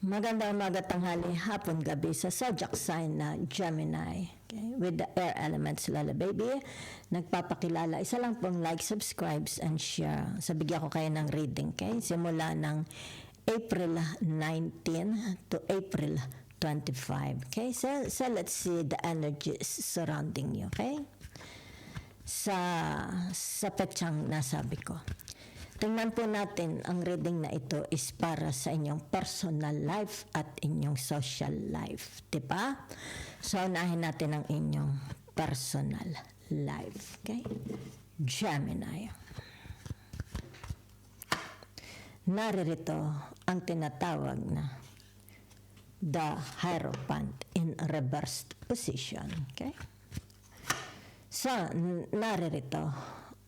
Magandang umaga, tanghali, hapon, gabi sa zodiac sign na Gemini. Okay? With the air elements, Lala Baby. Nagpapakilala. Isa lang pong like, subscribes, and share. So, bigyan ko kayo ng reading. Okay? Simula ng April 19 to April 25. Okay? So let's see the energies surrounding you. Okay? Sa petsang nasabi ko. Tingnan po natin, ang reading na ito is para sa inyong personal life at inyong social life. Diba? So, unahin natin ang inyong personal life. Okay? Gemini. Naririto ang tinatawag na the Hierophant in reversed position. Okay? So, naririto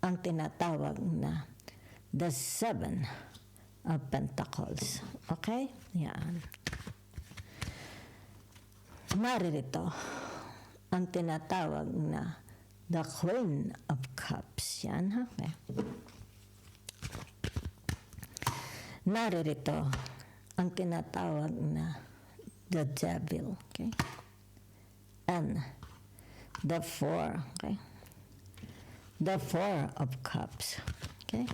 ang tinatawag na the Seven of Pentacles. Okay? Yan. Naririto ang tinatawag na the Queen of Cups. Yan. Okay. Naririto ang tinatawag na the Devil. Okay? And the Four. Okay? The Four of Cups. Okay?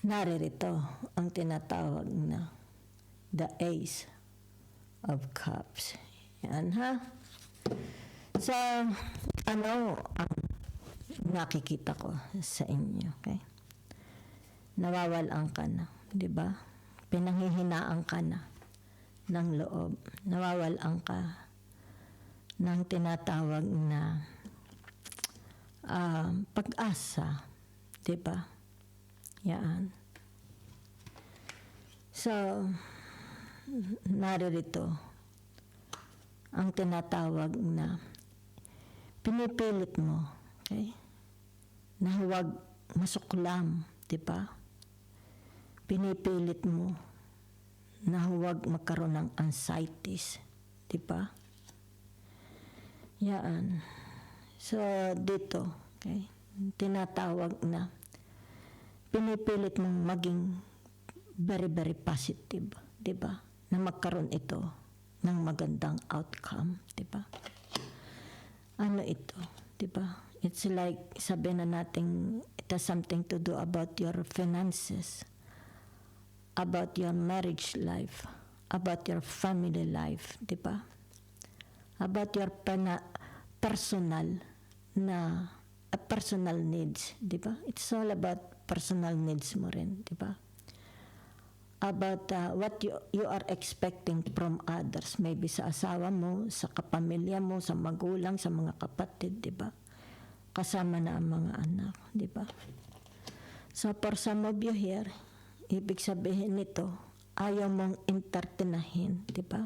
Naririto ang tinatawag na the Ace of Cups. Yan ha. So, ano ang nakikita ko sa inyo? Okay? Nawawalan ka na. Diba? Pinanghihinaan ka na ng loob. Nawawalan ka ng tinatawag na pag-asa. Diba? Yan. So, naririto ang tinatawag na pinipilit mo, okay? Na huwag masuklam, di ba? Pinipilit mo na huwag magkaroon ng anxieties, di ba? Yan. So, dito, okay? Tinatawag na pinipilit mong maging very, very positive, di ba? Na magkaroon ito ng magandang outcome, di ba? Ano ito, di ba? It's like, sabi na natin, it has something to do about your finances, about your marriage life, about your family life, di ba? About your personal needs, di ba? It's all about personal needs mo rin, di ba? About what you are expecting from others, maybe sa asawa mo, sa kapamilya mo, sa magulang, sa mga kapatid, di ba? Kasama na ang mga anak, di ba? So for some of you here, ibig sabihin nito, ayaw mong entertainahin, di ba?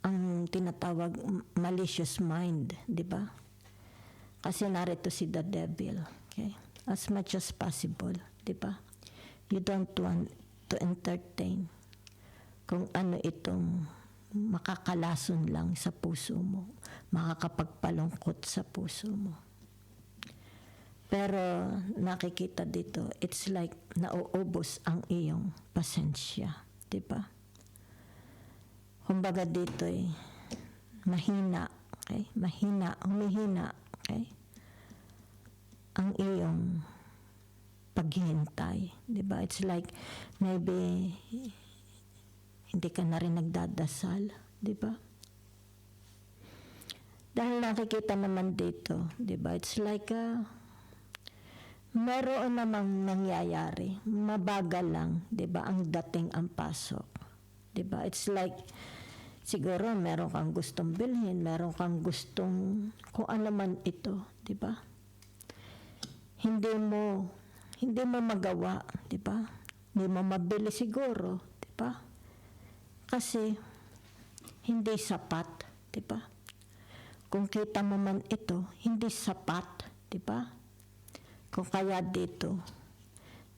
Ang tinatawag malicious mind, di ba? Kasi narito si the devil, okay? As much as possible, di ba? You don't want to entertain kung ano itong makakalason lang sa puso mo, makakapagpalungkot sa puso mo. Pero nakikita dito, it's like nauubos ang iyong pasensya, di ba? Kumbaga dito mahina, okay? Mahina, humihina, okay? Ang iyong paghihintay, di ba? It's like maybe hindi ka na rin nagdadasal, di ba? Dahil nakikita naman dito, di ba? It's like meron namang nangyayari, mabagal lang, di ba? Ang dating, ang pasok, di ba? It's like siguro meron kang gustong bilhin, meron kang gustong kung ano man ito, di ba? Hindi mo magawa, di ba? Hindi mo mabili siguro, di ba? Kasi hindi sapat, di ba? Kung kita mo man ito, hindi sapat, di ba? Kung kaya dito,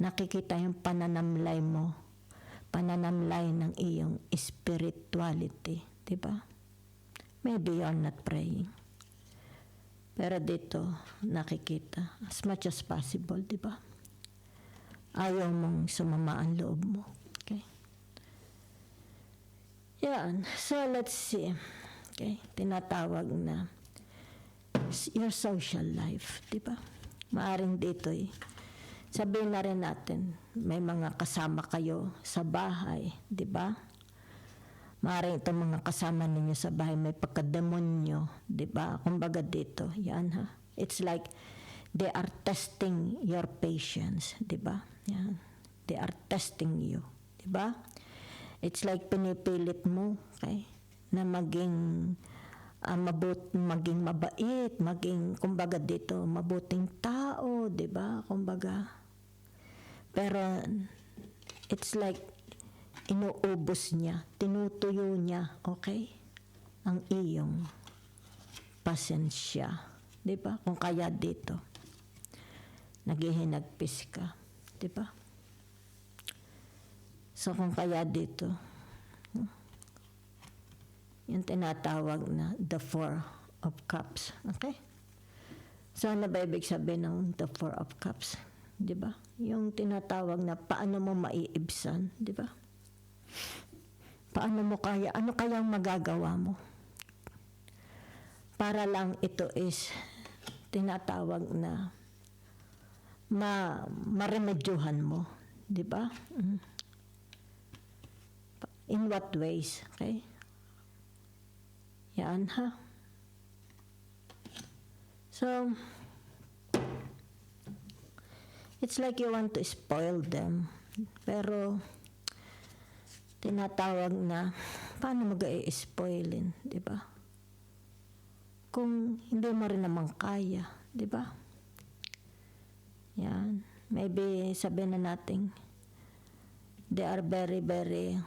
nakikita yung pananamlay mo, pananamlay ng iyong spirituality, di ba? Maybe you're not praying. Pero dito, nakikita, as much as possible, di ba? ayaw mong sumama ang loob mo. Okay? Yan. So, let's see. Okay? Tinatawag na your social life. Diba? Maaring dito sabihin na rin natin, may mga kasama kayo sa bahay. Diba? Maaring itong mga kasama ninyo sa bahay, may pagkademonyo. Diba? Kumbaga dito. Yan ha. It's like they are testing your patience. Diba? Yan. They are testing you. Diba? It's like pinipilit mo, okay, na maging mabait, maging, kumbaga dito, mabuting tao, di ba? Kumbaga. Pero, it's like, inuubos niya, tinutuyo niya, okay? Ang iyong pasensya. Di ba? Kung kaya dito, naghihinagpis ka. Di ba? So, kung kaya dito, yung tinatawag na the Four of Cups. Okay? So, ano ba ibig sabihin ng the Four of Cups? Di ba? Yung tinatawag na paano mo maiibsan. Di ba? Paano mo kaya? Ano kayang magagawa mo? Para lang ito is tinatawag na maremedyohan mo. Di ba? In what ways? Okay? Yan ha. So, it's like you want to spoil them. Pero, tinatawag na, paano mag-i-spoilin, di ba? Kung hindi mo rin naman kaya, di ba? Yan. Maybe sabihin na natin, they are very, very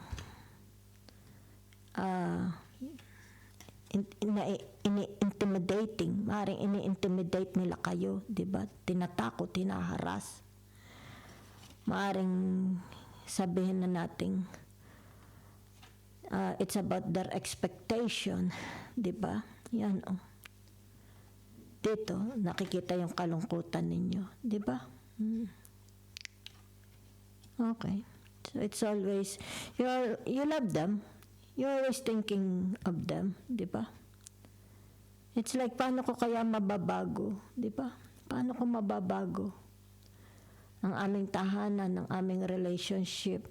intimidating. Maaaring ini-intimidate nila kayo, di ba? Tinatakot, tinaharas. Maaaring sabihin na natin, it's about their expectation, di ba? Yan, oh. Dito, nakikita yung kalungkutan ninyo, di ba? Okay. So it's always, you love them. You're always thinking of them, di ba? It's like, paano ko kaya mababago, di ba? Paano ko mababago ang aming tahanan, ang aming relationship?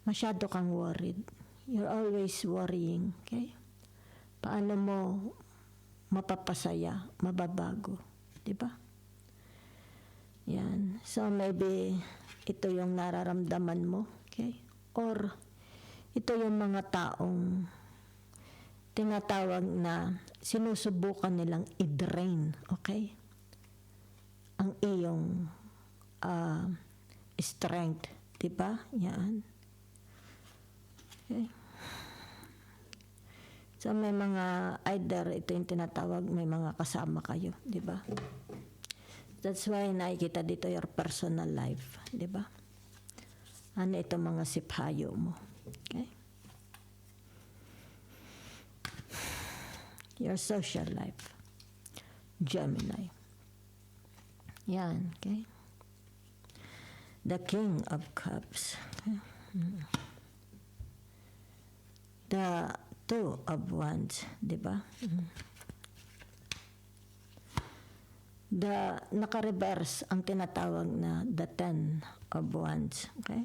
Masyado kang worried. You're always worrying, okay? Paano mo mapapasaya, mababago, di ba? Yan. So maybe ito yung nararamdaman mo, okay? Or ito yung mga taong tinatawag na sinusubukan nilang i-drain, okay? Ang iyong strength, di ba? Yan. Okay. So may mga, either ito yung tinatawag, may mga kasama kayo, di ba? That's why nakikita dito your personal life, di ba? Ano ito mga siphayo mo? Okay? Your social life. Gemini. Yan, okay? The King of Cups. Okay? The Two of Wands, di ba? The naka-reverse ang tinatawag na the Ten of Wands, okay?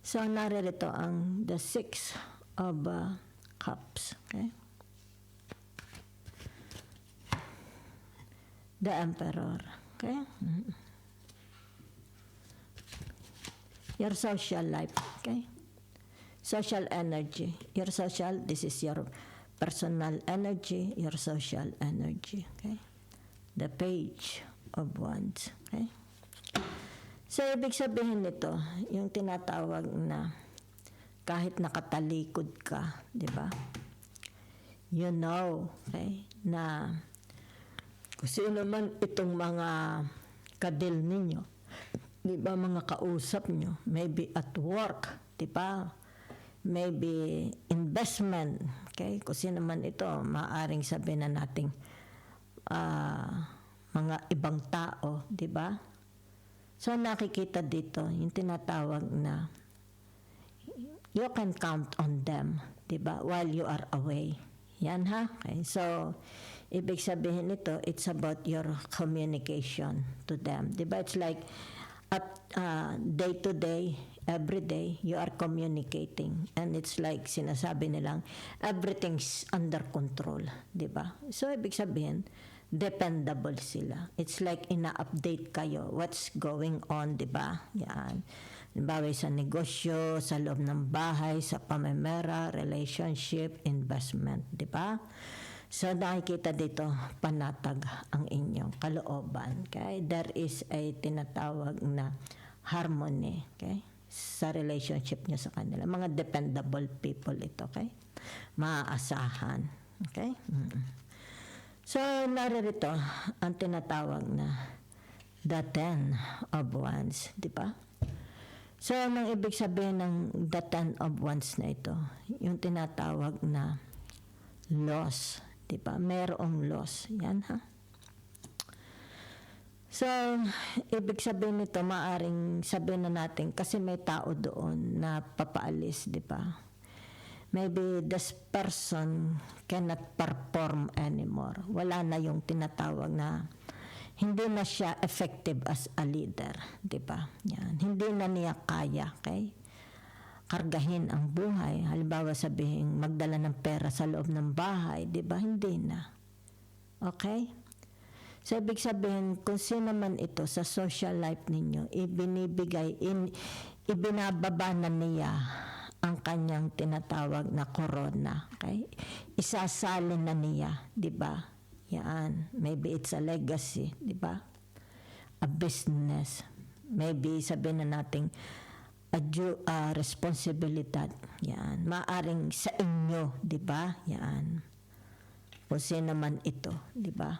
So, naririto ang the Six of Cups. Okay? The Emperor. Okay? Your social life. Okay? Social energy. Your social, this is your personal energy, your social energy. Okay? The Page of Wands. Okay? So, ibig sabihin nito, yung tinatawag na kahit nakatalikod ka, di ba? You know, okay, na kung sino man itong mga kadil ninyo, di ba, mga kausap nyo, maybe at work, di ba? Maybe investment, okay? Kung sino man ito, maaring sabihin na nating mga ibang tao, di ba? So nakikita dito yung tinatawag na you can count on them, di ba? While you are away. Yan ha? Okay. So, ibig sabihin nito, it's about your communication to them. Di ba? It's like at day to day, every day, you are communicating. And it's like sinasabi nilang, everything's under control. Di ba? So, ibig sabihin, dependable sila. It's like ina-update kayo what's going on, di ba? Yan. Halimbawa sa negosyo, sa loob ng bahay, sa pamemera, relationship, investment, di ba? So nakikita dito, panatag ang inyong kalooban. Okay? There is a tinatawag na harmony, okay? Sa relationship nyo sa kanila. Mga dependable people ito, okay? Maaasahan, okay? So naririto ang tinatawag na the 10 of Wands, di ba? So, anong ibig sabihin ng the 10 of Wands na ito? Yung tinatawag na loss. Diba? Merong loss. Yan ha? So, ibig sabihin nito, maaring sabihin na natin, kasi may tao doon na papaalis, diba? Maybe this person cannot perform anymore. Wala na yung tinatawag na hindi na siya effective as a leader, di ba? Yan. Hindi na niya kaya, okay? Kargahin ang buhay. Halimbawa sabihin, magdala ng pera sa loob ng bahay, di ba? Hindi na. Okay? So, ibig sabihin, kung sino man ito sa social life ninyo, ibinababa na niya ang kanyang tinatawag na corona, okay? Isasalin na niya, di ba? Yan. Maybe it's a legacy, di ba? A business. Maybe sabihin na natin responsibilidad. Yan. Maaring sa inyo, di ba? Yan. Kung sino man ito, di ba?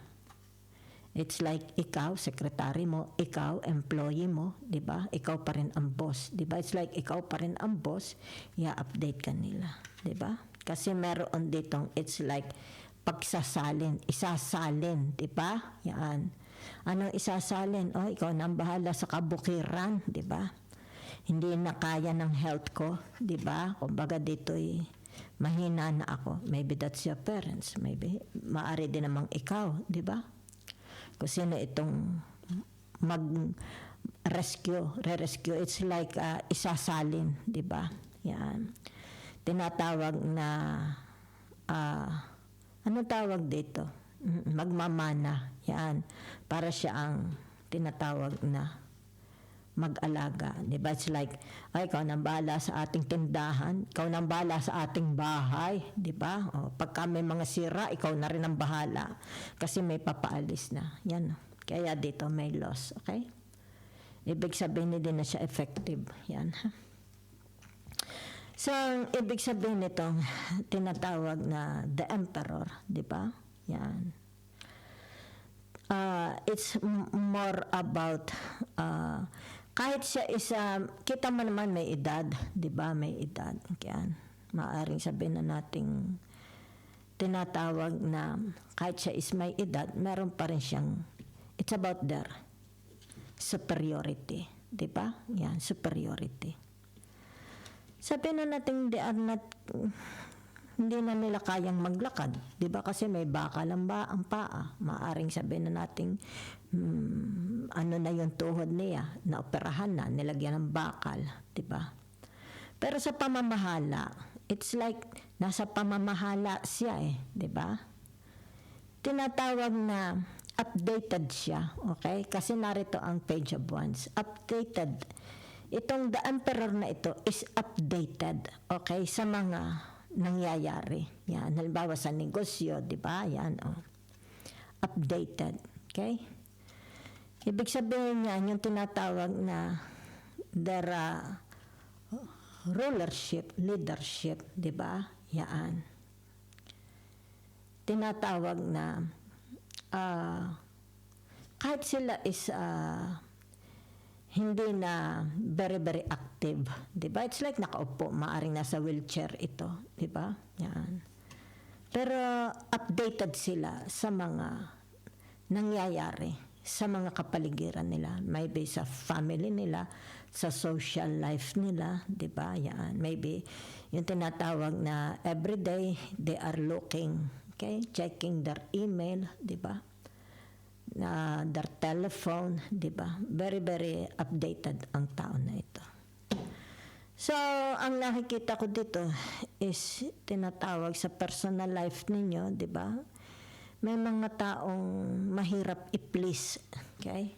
It's like ikaw, sekretary mo, ikaw, employee mo, di ba? Ikaw pa rin ang boss, di ba? It's like ikaw pa rin ang boss, i-update ka nila, di ba? Kasi meron ditong, it's like pagsasalin, isasalin, di ba? Yan. Anong isasalin? Oh, ikaw na ang bahala sa kabukiran, di ba? Hindi na kaya ng health ko, di ba? Kumbaga dito'y mahina na ako. Maybe that's your parents. Maybe maaari din namang ikaw, di ba? Kung sino itong re-rescue, it's like isasalin, di ba? Yan. Tinatawag na ano tawag dito? Magmamana. Yan. Para siya ang tinatawag na mag-alaga. Diba? It's like, ay, ikaw nang bahala sa ating tindahan. Ikaw nang bahala sa ating bahay. Diba? O, pagka may mga sira, ikaw na rin ang bahala. Kasi may papaalis na. Yan. Kaya dito may loss. Okay? Ibig sabihin hindi na siya effective. Yan. So, ibig sabihin nitong tinatawag na the emperor, di ba? Yan. It's more about, kahit siya kita mo naman may edad, di ba? May edad. Yan. Maaring sabihin na nating tinatawag na kahit siya is may edad, meron pa rin siyang, it's about their superiority, di ba? Yan, superiority. Sabihin na natin hindi na nila kayang maglakad, di ba? Kasi may bakal ang paa. Maaring sabihin na natin ano na yung tuhod niya, naoperahan na, nilagyan ng bakal, di ba? Pero sa pamamahala, it's like nasa pamamahala siya di ba? Tinatawag na updated siya, okay? Kasi narito ang Page of Wands. Updated. Itong the emperor na ito is updated, okay, sa mga nangyayari. Yan, halimbawa sa negosyo, di ba? Yan, updated, okay? Ibig sabihin niyan, yung tinatawag na their rulership, leadership, di ba? Yan. Tinatawag na kahit sila is hindi na very, very active. Diba? It's like nakaupo, maaring nasa wheelchair ito. Diba? Yan. Pero updated sila sa mga nangyayari sa mga kapaligiran nila. Maybe sa family nila, sa social life nila, di ba? Yan. Maybe yung tinatawag na everyday they are looking, okay? Checking their email, di ba? Their telephone, di ba? Very, very updated ang tao na ito. So, ang nakikita ko dito is tinatawag sa personal life ninyo, di ba? May mga taong mahirap i-please, okay?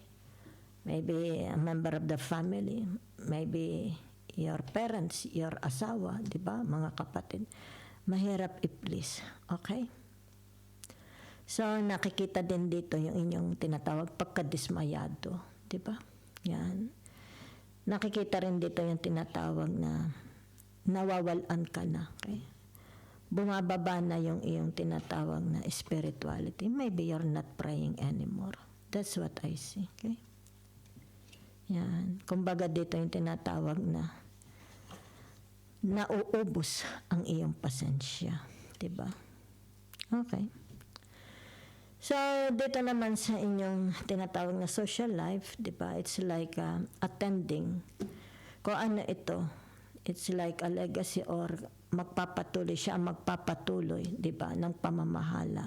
Maybe a member of the family, maybe your parents, your asawa, di ba? Mga kapatid. Mahirap i-please, okay? So, nakikita din dito yung inyong tinatawag pagkadismayado, di ba? Yan. Nakikita rin dito yung tinatawag na nawawalan ka na, okay? Bumababa na yung iyong tinatawag na spirituality. Maybe you're not praying anymore. That's what I see, okay? Yan. Kumbaga dito yung tinatawag na nauubos ang iyong pasensya. Diba? Okay. So, dito naman sa inyong tinatawag na social life, diba? It's like attending. Kung ano ito, it's like a legacy or magpapatuloy siya, magpapatuloy, diba? Ng pamamahala.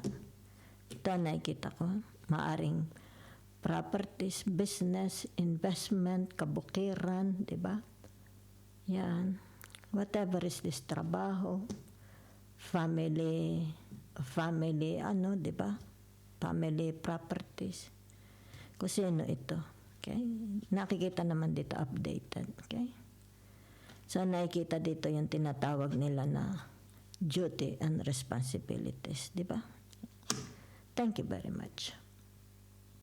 Ito nakikita ko. Maaring properties, business, investment, kabukiran, di ba? Yan. Whatever is this, trabaho, family, di ba? Family properties. Kung sino ito. Okay? Nakikita naman dito updated. Okay? So, nakikita dito yung tinatawag nila na duty and responsibilities, di ba? Thank you very much.